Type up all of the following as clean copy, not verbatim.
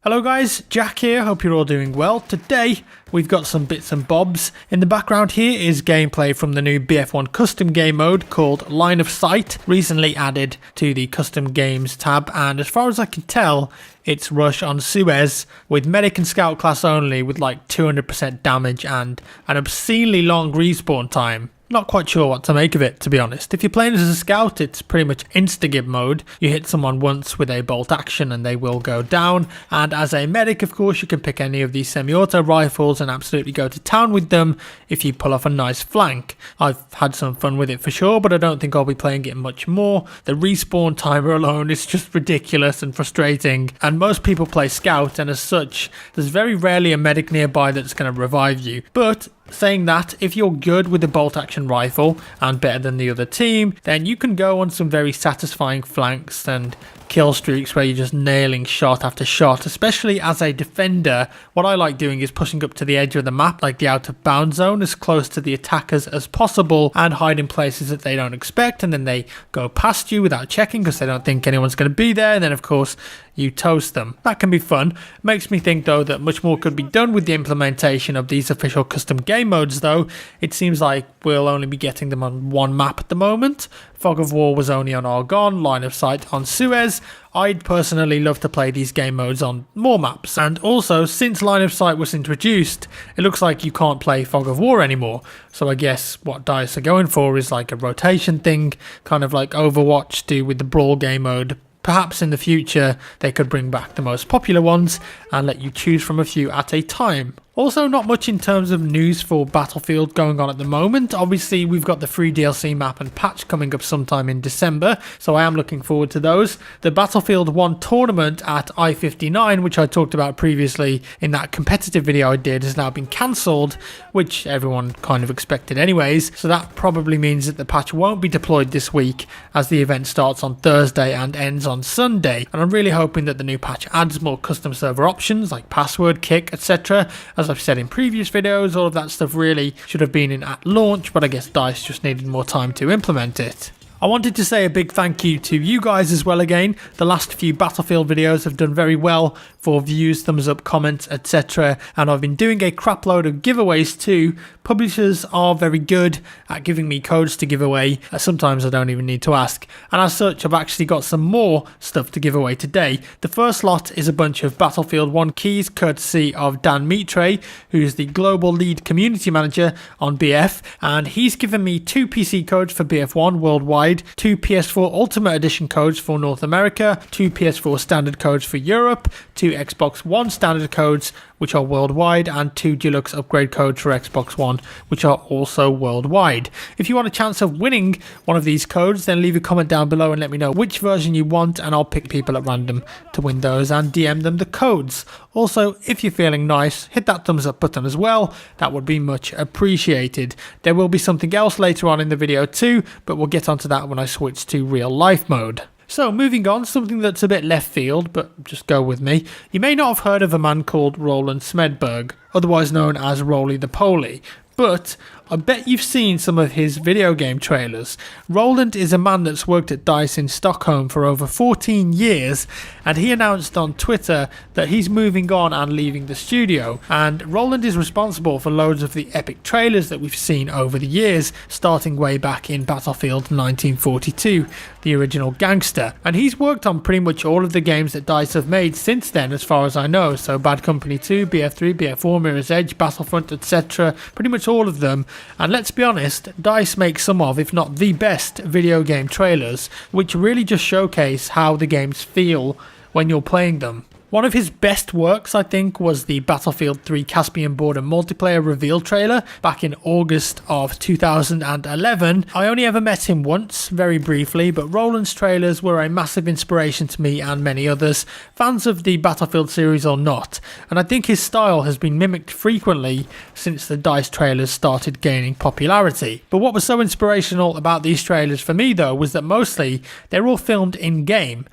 Hello guys, Jack here, hope you're all doing well. Today we've got some bits and bobs. In the background here is gameplay from the new BF1 custom game mode called Line of Sight, recently added to the custom games tab, and as far as I can tell it's Rush on Suez with medic and scout class only with like 200% damage and an obscenely long respawn time. Not quite sure what to make of it, to be honest. If you're playing as a scout, it's pretty much INSTAGIBBED mode. You hit someone once with a bolt action and they will go down. And as a medic, of course, you can pick any of these semi-auto rifles and absolutely go to town with them if you pull off a nice flank. I've had some fun with it for sure, but I don't think I'll be playing it much more. The respawn timer alone is just ridiculous and frustrating. And most people play scout, and as such, there's very rarely a medic nearby that's going to revive you. But saying that, if you're good with the bolt action rifle and better than the other team, then you can go on some very satisfying flanks and kill streaks where you're just nailing shot after shot. Especially as a defender, what I like doing is pushing up to the edge of the map, like the out of bounds zone, as close to the attackers as possible and hide in places that they don't expect, and then they go past you without checking because they don't think anyone's going to be there, and then of course you toast them. That can be fun. Makes me think though that much more could be done with the implementation of these official custom game modes though. It seems like we'll only be getting them on one map at the moment. Fog of War was only on Argonne, Line of Sight on Suez. I'd personally love to play these game modes on more maps, and also since Line of Sight was introduced, it looks like you can't play Fog of War anymore. So I guess what DICE are going for is like a rotation thing, kind of like Overwatch do with the Brawl game mode. Perhaps in the future they could bring back the most popular ones and let you choose from a few at a time. Also, not much in terms of news for Battlefield going on at the moment. Obviously, we've got the free DLC map and patch coming up sometime in December, so I am looking forward to those. The Battlefield 1 tournament at I-59, which I talked about previously in that competitive video I did, has now been cancelled, which everyone kind of expected anyways, so that probably means that the patch won't be deployed this week, as the event starts on Thursday and ends on Sunday. And I'm really hoping that the new patch adds more custom server options like password, kick, etc. As I've said in previous videos, all of that stuff really should have been in at launch, but I guess DICE just needed more time to implement it. I wanted to say a big thank you to you guys as well again. The last few Battlefield videos have done very well for views, thumbs up, comments, etc. And I've been doing a crap load of giveaways too. Publishers are very good at giving me codes to give away. Sometimes I don't even need to ask. And as such, I've actually got some more stuff to give away today. The first lot is a bunch of Battlefield 1 keys courtesy of Dan Mitre, who's the global lead community manager on BF. And he's given me 2 PC codes for BF1 worldwide, 2 PS4 Ultimate Edition codes for North America, 2 PS4 standard codes for Europe, 2 Xbox One standard codes which are worldwide, and 2 deluxe upgrade codes for Xbox One which are also worldwide. If you want a chance of winning one of these codes, then leave a comment down below and let me know which version you want, and I'll pick people at random to win those and DM them the codes. Also, if you're feeling nice, hit that thumbs up button as well. That would be much appreciated. There will be something else later on in the video too, but we'll get onto that when I switch to real life mode. So moving on, something that's a bit left field, but just go with me. You may not have heard of a man called Roland Smedberg, otherwise known as Roly the Poly, but I bet you've seen some of his video game trailers. Roland is a man that's worked at DICE in Stockholm for over 14 years, and he announced on Twitter that he's moving on and leaving the studio. And Roland is responsible for loads of the epic trailers that we've seen over the years, starting way back in Battlefield 1942, the original gangster. And he's worked on pretty much all of the games that DICE have made since then, as far as I know. So Bad Company 2, BF3, BF4, Mirror's Edge, Battlefront, etc. Pretty much all of them. And let's be honest, DICE makes some of, if not the best, video game trailers, which really just showcase how the games feel when you're playing them. One of his best works, I think, was the Battlefield 3 Caspian Border multiplayer reveal trailer back in August of 2011. I only ever met him once, very briefly, but Roland's trailers were a massive inspiration to me and many others, fans of the Battlefield series or not, and I think his style has been mimicked frequently since the DICE trailers started gaining popularity. But what was so inspirational about these trailers for me though was that mostly they're all filmed in-game.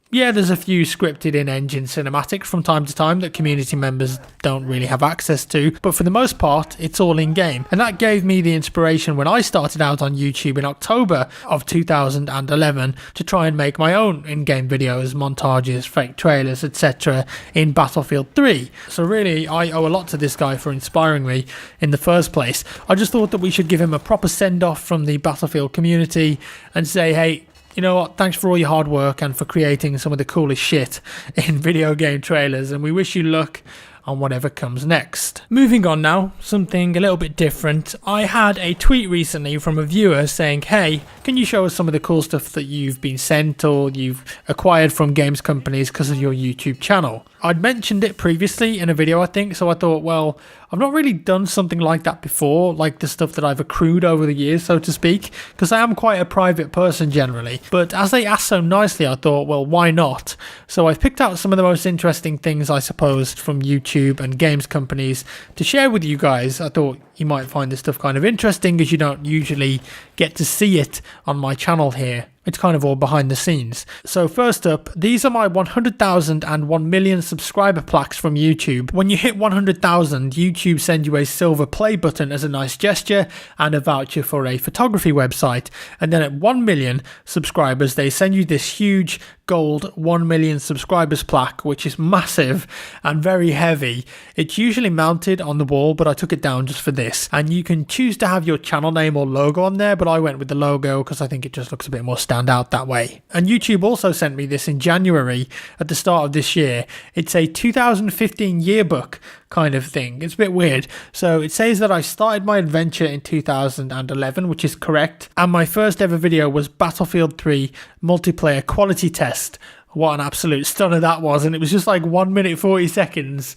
Yeah, there's a few scripted in-engine cinematics from time to time that community members don't really have access to, but for the most part, it's all in-game. And that gave me the inspiration when I started out on YouTube in October of 2011 to try and make my own in-game videos, montages, fake trailers, etc. in Battlefield 3. So really, I owe a lot to this guy for inspiring me in the first place. I just thought that we should give him a proper send-off from the Battlefield community and say, hey, you know what, thanks for all your hard work and for creating some of the coolest shit in video game trailers, and we wish you luck on whatever comes next. Moving on now, something a little bit different. I had a tweet recently from a viewer saying, hey, can you show us some of the cool stuff that you've been sent or you've acquired from games companies because of your YouTube channel? I'd mentioned it previously in a video, I think, so I thought, well, I've not really done something like that before, like the stuff that I've accrued over the years, so to speak, because I am quite a private person generally. But as they asked so nicely, I thought, well, why not? So I've picked out some of the most interesting things, I suppose, from YouTube and games companies to share with you guys. I thought you might find this stuff kind of interesting, as you don't usually get to see it on my channel here. It's kind of all behind the scenes. So first up, these are my 100,000 and 1 million subscriber plaques from YouTube. When you hit 100,000, YouTube sends you a silver play button as a nice gesture and a voucher for a photography website. And then at 1 million subscribers, they send you this huge gold 1 million subscribers plaque, which is massive and very heavy. It's usually mounted on the wall, but I took it down just for this. And you can choose to have your channel name or logo on there, but I went with the logo because I think it just looks a bit more stand out that way. And YouTube also sent me this in January at the start of this year. It's a 2015 yearbook kind of thing. It's a bit weird. So it says that I started my adventure in 2011, which is correct, and my first ever video was Battlefield 3 multiplayer quality test. What an absolute stunner that was, and it was just like 1 minute 40 seconds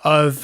of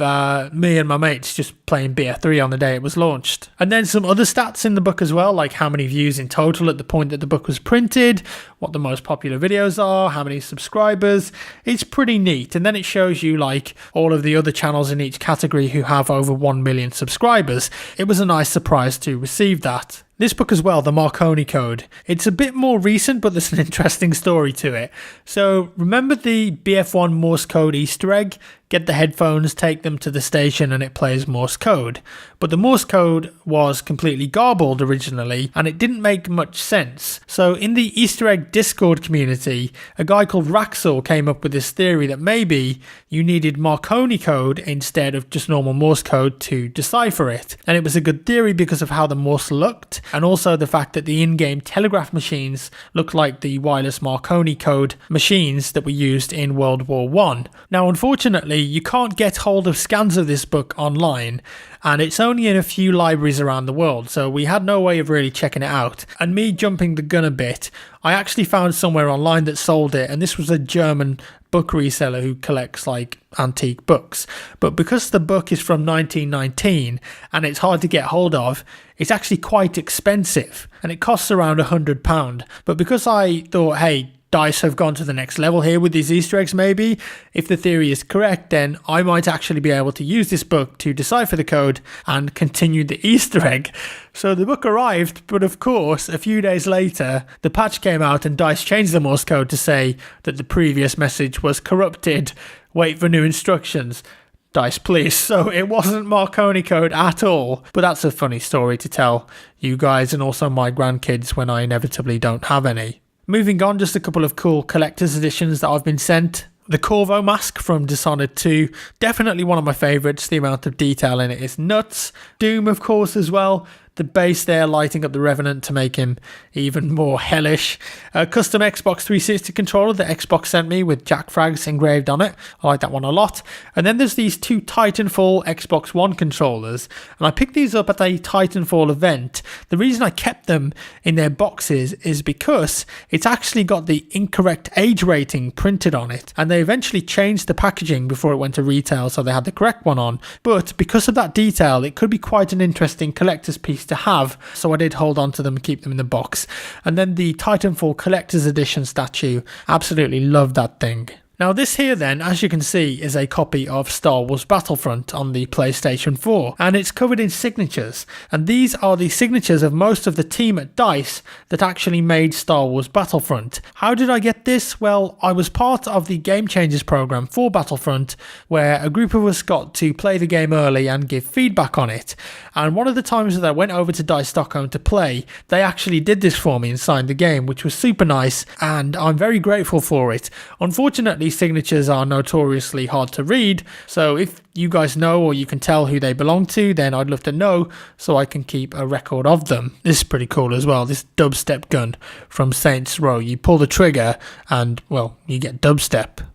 me and my mates just playing BF3 on the day it was launched. And then some other stats in the book as well, like how many views in total at the point that the book was printed, what the most popular videos are, how many subscribers. It's pretty neat. And then it shows you like all of the other channels in each category who have over 1 million subscribers. It was a nice surprise to receive that. This book as well, the Marconi Code. It's a bit more recent, but there's an interesting story to it. So remember the BF1 Morse code Easter egg? Get the headphones, take them to the station, and it plays Morse code. But the Morse code was completely garbled originally, and it didn't make much sense. So in the Easter egg Discord community, a guy called Raxel came up with this theory that maybe you needed Marconi code instead of just normal Morse code to decipher it. And it was a good theory because of how the Morse looked, and also the fact that the in-game telegraph machines look like the wireless Marconi code machines that were used in World War I. Now, unfortunately, you can't get hold of scans of this book online, and it's only in a few libraries around the world, so we had no way of really checking it out. And me jumping the gun a bit, I actually found somewhere online that sold it, and this was a German book reseller who collects like antique books. But because the book is from 1919 and it's hard to get hold of, it's actually quite expensive, and it costs around £100. But because I thought, hey, DICE have gone to the next level here with these Easter eggs maybe, if the theory is correct, then I might actually be able to use this book to decipher the code and continue the Easter egg. So the book arrived, but of course, a few days later, the patch came out and DICE changed the Morse code to say that the previous message was corrupted. Wait for new instructions. DICE, please. So it wasn't Marconi code at all, but that's a funny story to tell you guys and also my grandkids when I inevitably don't have any. Moving on, just a couple of cool collector's editions that I've been sent. The Corvo mask from Dishonored 2, definitely one of my favourites. The amount of detail in it is nuts. Doom, of course, as well. The base there lighting up the Revenant to make him even more hellish. A custom Xbox 360 controller that Xbox sent me with Jack Frags engraved on it. I like that one a lot. And then there's these two Titanfall Xbox One controllers, and I picked these up at a Titanfall event. The reason I kept them in their boxes is because it's actually got the incorrect age rating printed on it, and they eventually changed the packaging before it went to retail, so they had the correct one on. But because of that detail, it could be quite an interesting collector's piece to have, so I did hold on to them and keep them in the box. And then the Titanfall Collector's Edition statue, absolutely love that thing. Now this here then, as you can see, is a copy of Star Wars Battlefront on the PlayStation 4, and it's covered in signatures, and these are the signatures of most of the team at DICE that actually made Star Wars Battlefront. How did I get this? Well, I was part of the Game Changers program for Battlefront, where a group of us got to play the game early and give feedback on it, and one of the times that I went over to DICE Stockholm to play, they actually did this for me and signed the game, which was super nice, and I'm very grateful for it. Unfortunately, signatures are notoriously hard to read, so if you guys know or you can tell who they belong to, then I'd love to know so I can keep a record of them. This is pretty cool as well, this dubstep gun from Saints Row. You pull the trigger and, well, you get dubstep.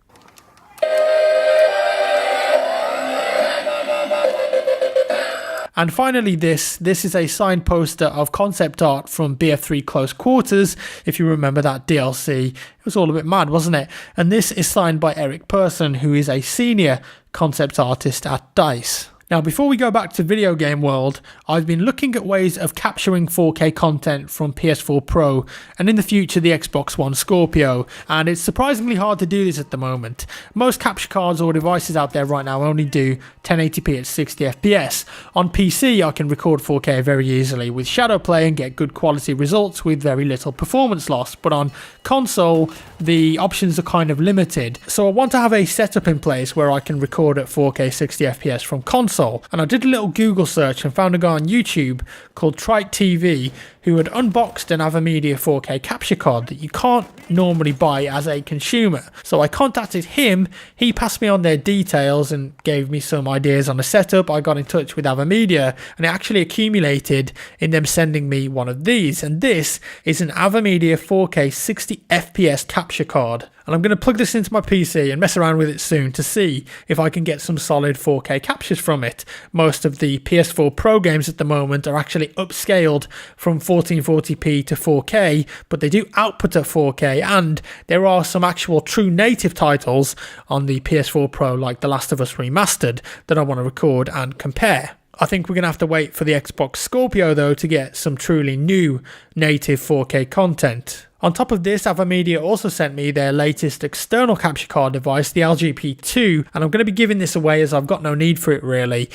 And finally this is a signed poster of concept art from BF3 Close Quarters. If you remember that DLC, it was all a bit mad, wasn't it? And this is signed by Eric Persson, who is a senior concept artist at DICE. Now, before we go back to video game world, I've been looking at ways of capturing 4K content from PS4 Pro and in the future the Xbox One Scorpio, and it's surprisingly hard to do this at the moment. Most capture cards or devices out there right now only do 1080p at 60 FPS. On PC I can record 4K very easily with shadow play and get good quality results with very little performance loss, but on console the options are kind of limited. So I want to have a setup in place where I can record at 4K 60 FPS from console. And I did a little Google search and found a guy on YouTube called Trike TV who had unboxed an AVerMedia 4K capture card that you can't normally buy as a consumer. So I contacted him, he passed me on their details and gave me some ideas on a setup. I got in touch with AVerMedia and it actually accumulated in them sending me one of these, and this is an AVerMedia 4K 60 FPS capture card. And I'm going to plug this into my PC and mess around with it soon to see if I can get some solid 4K captures from it. Most of the PS4 Pro games at the moment are actually upscaled from 1440p to 4K, but they do output at 4K, and there are some actual true native titles on the PS4 Pro like The Last of Us Remastered that I want to record and compare. I think we're going to have to wait for the Xbox Scorpio though to get some truly new native 4K content. On top of this, AVerMedia also sent me their latest external capture card device, the LGP2, and I'm going to be giving this away as I've got no need for it really.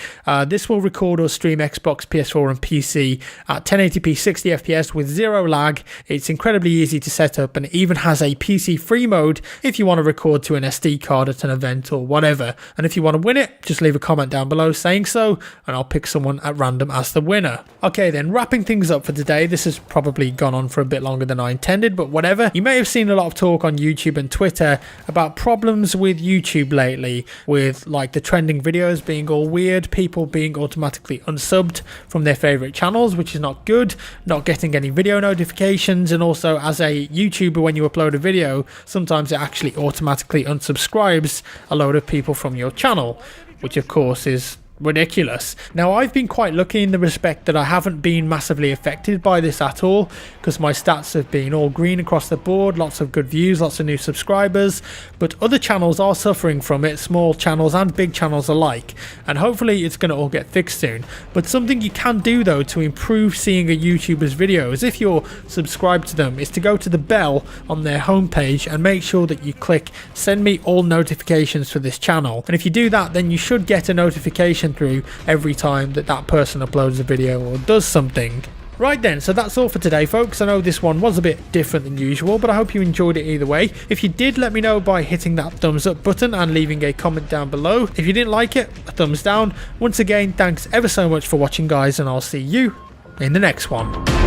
This will record or stream Xbox, PS4 and PC at 1080p 60 FPS with zero lag. It's incredibly easy to set up and it even has a PC free mode if you want to record to an SD card at an event or whatever. And if you want to win it, just leave a comment down below saying so and I'll pick someone at random as the winner. Okay then, wrapping things up for today. This has probably gone on for a bit longer than I intended, but whatever. You may have seen a lot of talk on YouTube and Twitter about problems with YouTube lately, with like the trending videos being all weird, people being automatically unsubbed from their favorite channels, which is not good, not getting any video notifications, and also as a YouTuber, when you upload a video, sometimes it actually automatically unsubscribes a load of people from your channel, which of course is ridiculous. Now, I've been quite lucky in the respect that I haven't been massively affected by this at all, because my stats have been all green across the board, lots of good views, lots of new subscribers, but other channels are suffering from it, small channels and big channels alike, and hopefully it's going to all get fixed soon. But something you can do though to improve seeing a YouTuber's videos, if you're subscribed to them, is to go to the bell on their homepage and make sure that you click send me all notifications for this channel, and if you do that then you should get a notification through every time that person uploads a video or does something. Right then, so that's all for today folks. I know this one was a bit different than usual, but I hope you enjoyed it either way. If you did, let me know by hitting that thumbs up button and leaving a comment down below. If you didn't like it, a thumbs down. Once again, thanks ever so much for watching guys, and I'll see you in the next one.